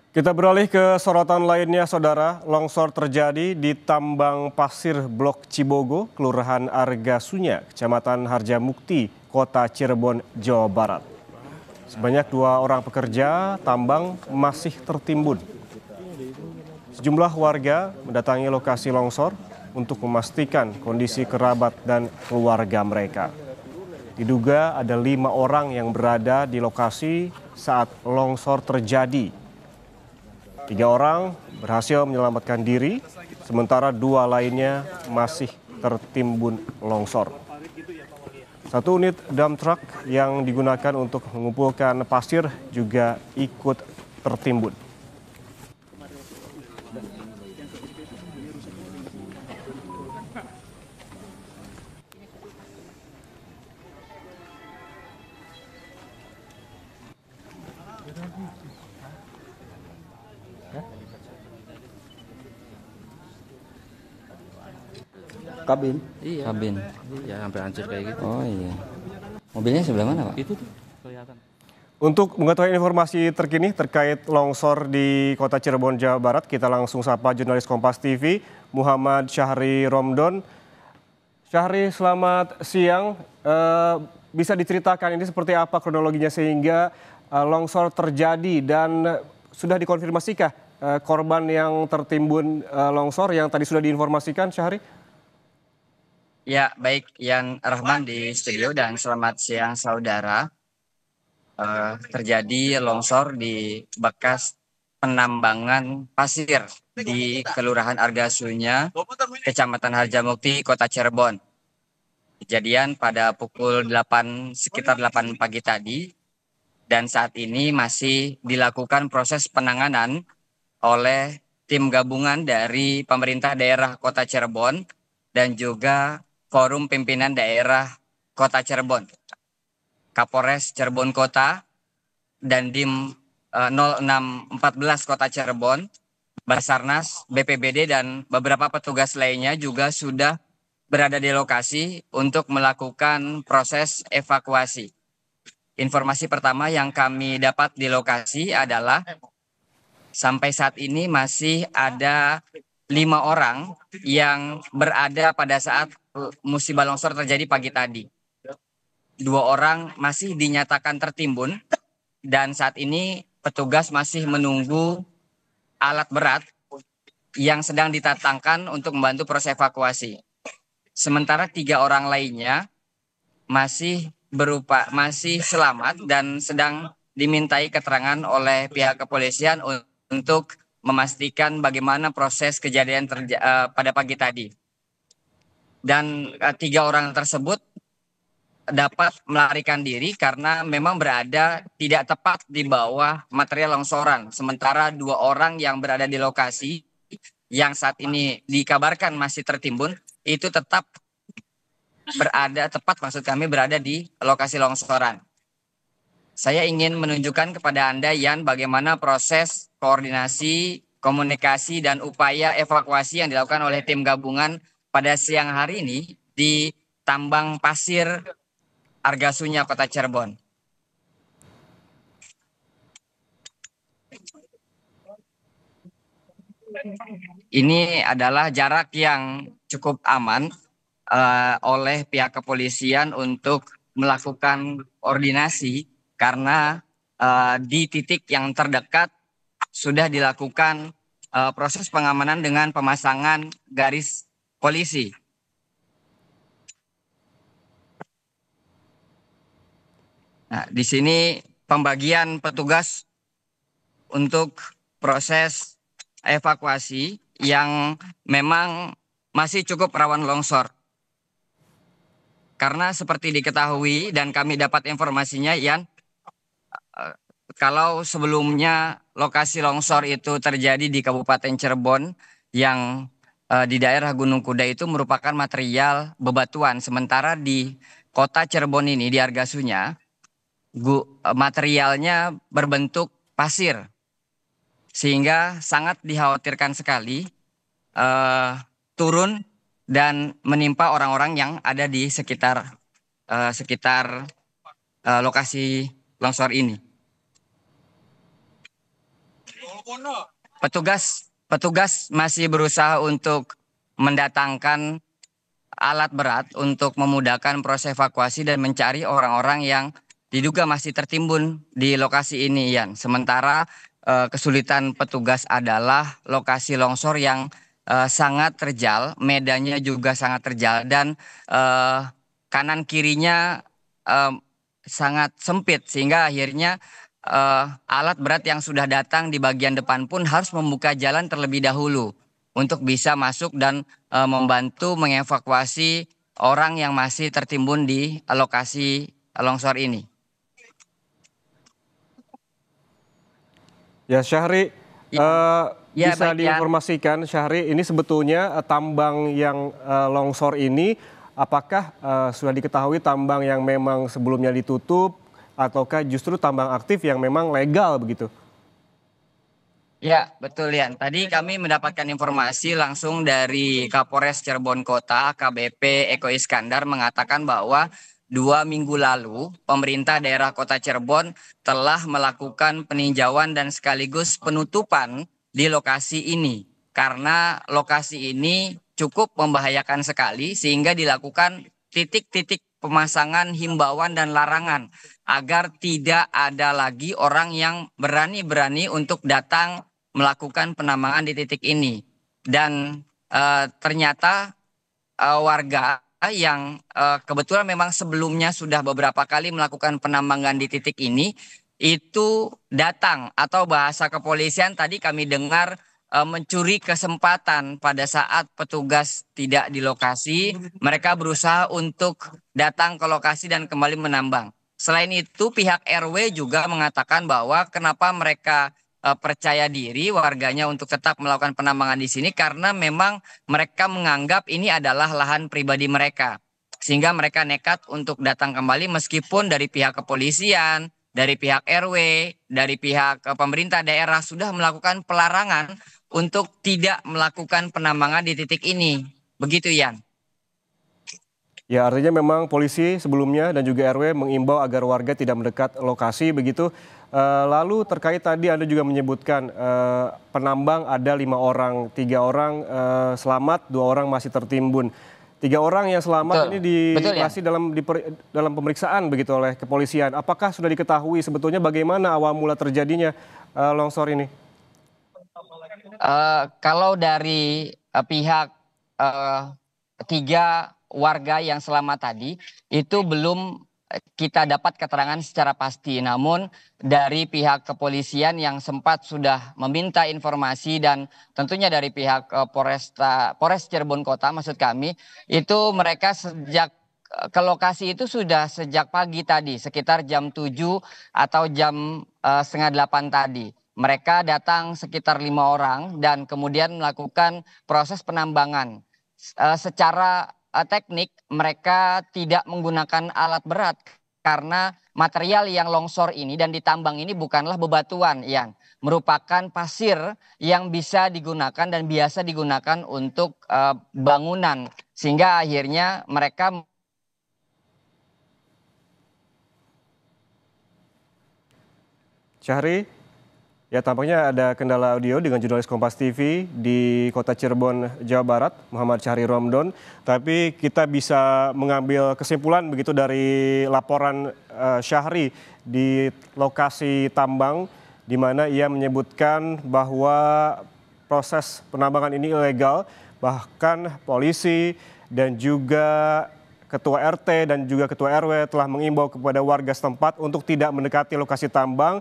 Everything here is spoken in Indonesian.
Kita beralih ke sorotan lainnya, Saudara. Longsor terjadi di tambang pasir Blok Cibogo, Kelurahan Argasunya, Kecamatan Harjamukti, Kota Cirebon, Jawa Barat. Sebanyak 2 orang pekerja tambang masih tertimbun. Sejumlah warga mendatangi lokasi longsor untuk memastikan kondisi kerabat dan keluarga mereka. Diduga ada 5 orang yang berada di lokasi saat longsor terjadi. 3 orang berhasil menyelamatkan diri, sementara 2 lainnya masih tertimbun longsor. 1 unit dump truck yang digunakan untuk mengumpulkan pasir juga ikut tertimbun. Kabin? Iya. Kabin. Ya sampai hancur kayak gitu. Oh iya. Mobilnya sebelah mana, Pak? Itu tuh kelihatan. Untuk mengetahui informasi terkini terkait longsor di Kota Cirebon, Jawa Barat, kita langsung sapa jurnalis Kompas TV, Muhammad Syahri Romdon. Syahri, selamat siang. Bisa diceritakan ini seperti apa kronologinya sehingga longsor terjadi dan sudah dikonfirmasikah korban yang tertimbun longsor yang tadi sudah diinformasikan, Syahri? Ya, baik Yan Rahman di studio dan selamat siang saudara. Terjadi longsor di bekas penambangan pasir di Kelurahan Argasunya, Kecamatan Harjamukti, Kota Cirebon. Kejadian pada pukul 8, sekitar 8 pagi tadi, dan saat ini masih dilakukan proses penanganan oleh tim gabungan dari pemerintah daerah Kota Cirebon dan juga Forum Pimpinan Daerah Kota Cirebon, Kapolres Cirebon Kota, dan Dim 0614 Kota Cirebon, Basarnas, BPBD, dan beberapa petugas lainnya juga sudah berada di lokasi untuk melakukan proses evakuasi. Informasi pertama yang kami dapat di lokasi adalah sampai saat ini masih ada 5 orang yang berada pada saat musibah longsor terjadi pagi tadi. 2 orang masih dinyatakan tertimbun dan saat ini petugas masih menunggu alat berat yang sedang didatangkan untuk membantu proses evakuasi. Sementara 3 orang lainnya masih selamat dan sedang dimintai keterangan oleh pihak kepolisian untuk memastikan bagaimana proses kejadian pada pagi tadi. Dan 3 orang tersebut dapat melarikan diri karena memang berada tidak tepat di bawah material longsoran. Sementara 2 orang yang berada di lokasi yang saat ini dikabarkan masih tertimbun itu tetap berada di lokasi longsoran. Saya ingin menunjukkan kepada Anda, Yan, bagaimana proses koordinasi, komunikasi, dan upaya evakuasi yang dilakukan oleh tim gabungan pada siang hari ini di tambang pasir Argasunya, Kota Cirebon. Ini adalah jarak yang cukup aman oleh pihak kepolisian untuk melakukan koordinasi karena di titik yang terdekat sudah dilakukan proses pengamanan dengan pemasangan garis polisi. Nah, di sini pembagian petugas untuk proses evakuasi yang memang masih cukup rawan longsor. Karena seperti diketahui dan kami dapat informasinya, Yan, kalau sebelumnya lokasi longsor itu terjadi di Kabupaten Cirebon yang di daerah Gunung Kuda itu merupakan material bebatuan. Sementara di Kota Cirebon ini, di Argasunya, materialnya berbentuk pasir. Sehingga sangat dikhawatirkan sekali turun dan menimpa orang-orang yang ada di sekitar lokasi longsor ini. Petugas masih berusaha untuk mendatangkan alat berat untuk memudahkan proses evakuasi dan mencari orang-orang yang diduga masih tertimbun di lokasi ini, Ian. Sementara kesulitan petugas adalah lokasi longsor yang sangat terjal, medannya juga sangat terjal, dan kanan kirinya sangat sempit, sehingga akhirnya alat berat yang sudah datang di bagian depan pun harus membuka jalan terlebih dahulu untuk bisa masuk dan membantu mengevakuasi orang yang masih tertimbun di lokasi longsor ini. Ya, Syahri, Ya, bisa baik, Yan. diinformasikan, Syahri, ini sebetulnya tambang yang longsor ini, apakah sudah diketahui tambang yang memang sebelumnya ditutup, ataukah justru tambang aktif yang memang legal begitu? Ya, betul, Yan. Tadi kami mendapatkan informasi langsung dari Kapolres Cirebon Kota, KBP Eko Iskandar, mengatakan bahwa 2 minggu lalu pemerintah daerah Kota Cirebon telah melakukan peninjauan dan sekaligus penutupan di lokasi ini. Karena lokasi ini cukup membahayakan sekali, sehingga dilakukan titik-titik pemasangan himbauan dan larangan agar tidak ada lagi orang yang berani-berani untuk datang melakukan penambangan di titik ini. Dan ternyata warga yang kebetulan memang sebelumnya sudah beberapa kali melakukan penambangan di titik ini itu datang, atau bahasa kepolisian tadi kami dengar mencuri kesempatan pada saat petugas tidak di lokasi, mereka berusaha untuk datang ke lokasi dan kembali menambang. Selain itu, pihak RW juga mengatakan bahwa kenapa mereka percaya diri warganya untuk tetap melakukan penambangan di sini, karena memang mereka menganggap ini adalah lahan pribadi mereka. Sehingga mereka nekat untuk datang kembali meskipun dari pihak kepolisian, dari pihak RW, dari pihak pemerintah daerah sudah melakukan pelarangan untuk tidak melakukan penambangan di titik ini. Begitu, Yan. Ya, artinya memang polisi sebelumnya dan juga RW mengimbau agar warga tidak mendekat lokasi begitu. Lalu terkait tadi Anda juga menyebutkan penambang ada 5 orang, 3 orang selamat, 2 orang masih tertimbun. 3 orang yang selamat ini masih dalam pemeriksaan begitu oleh kepolisian. Apakah sudah diketahui sebetulnya bagaimana awal mula terjadinya longsor ini? Kalau dari pihak 3 warga yang selamat tadi itu belum kita dapat keterangan secara pasti. Namun dari pihak kepolisian yang sempat sudah meminta informasi dan tentunya dari pihak Polres Cirebon Kota maksud kami, itu mereka sejak ke lokasi itu sudah sejak pagi tadi sekitar jam 7 atau jam setengah 8 tadi. Mereka datang sekitar 5 orang dan kemudian melakukan proses penambangan. Secara teknik mereka tidak menggunakan alat berat karena material yang longsor ini dan ditambang ini bukanlah bebatuan, yang merupakan pasir yang bisa digunakan dan biasa digunakan untuk bangunan, sehingga akhirnya mereka Syahri? Ya, tampaknya ada kendala audio dengan jurnalis Kompas TV di Kota Cirebon, Jawa Barat, Muhammad Syahri Romdon. Tapi kita bisa mengambil kesimpulan begitu dari laporan Syahri di lokasi tambang, di mana ia menyebutkan bahwa proses penambangan ini ilegal, bahkan polisi dan juga Ketua RT dan juga Ketua RW telah mengimbau kepada warga setempat untuk tidak mendekati lokasi tambang.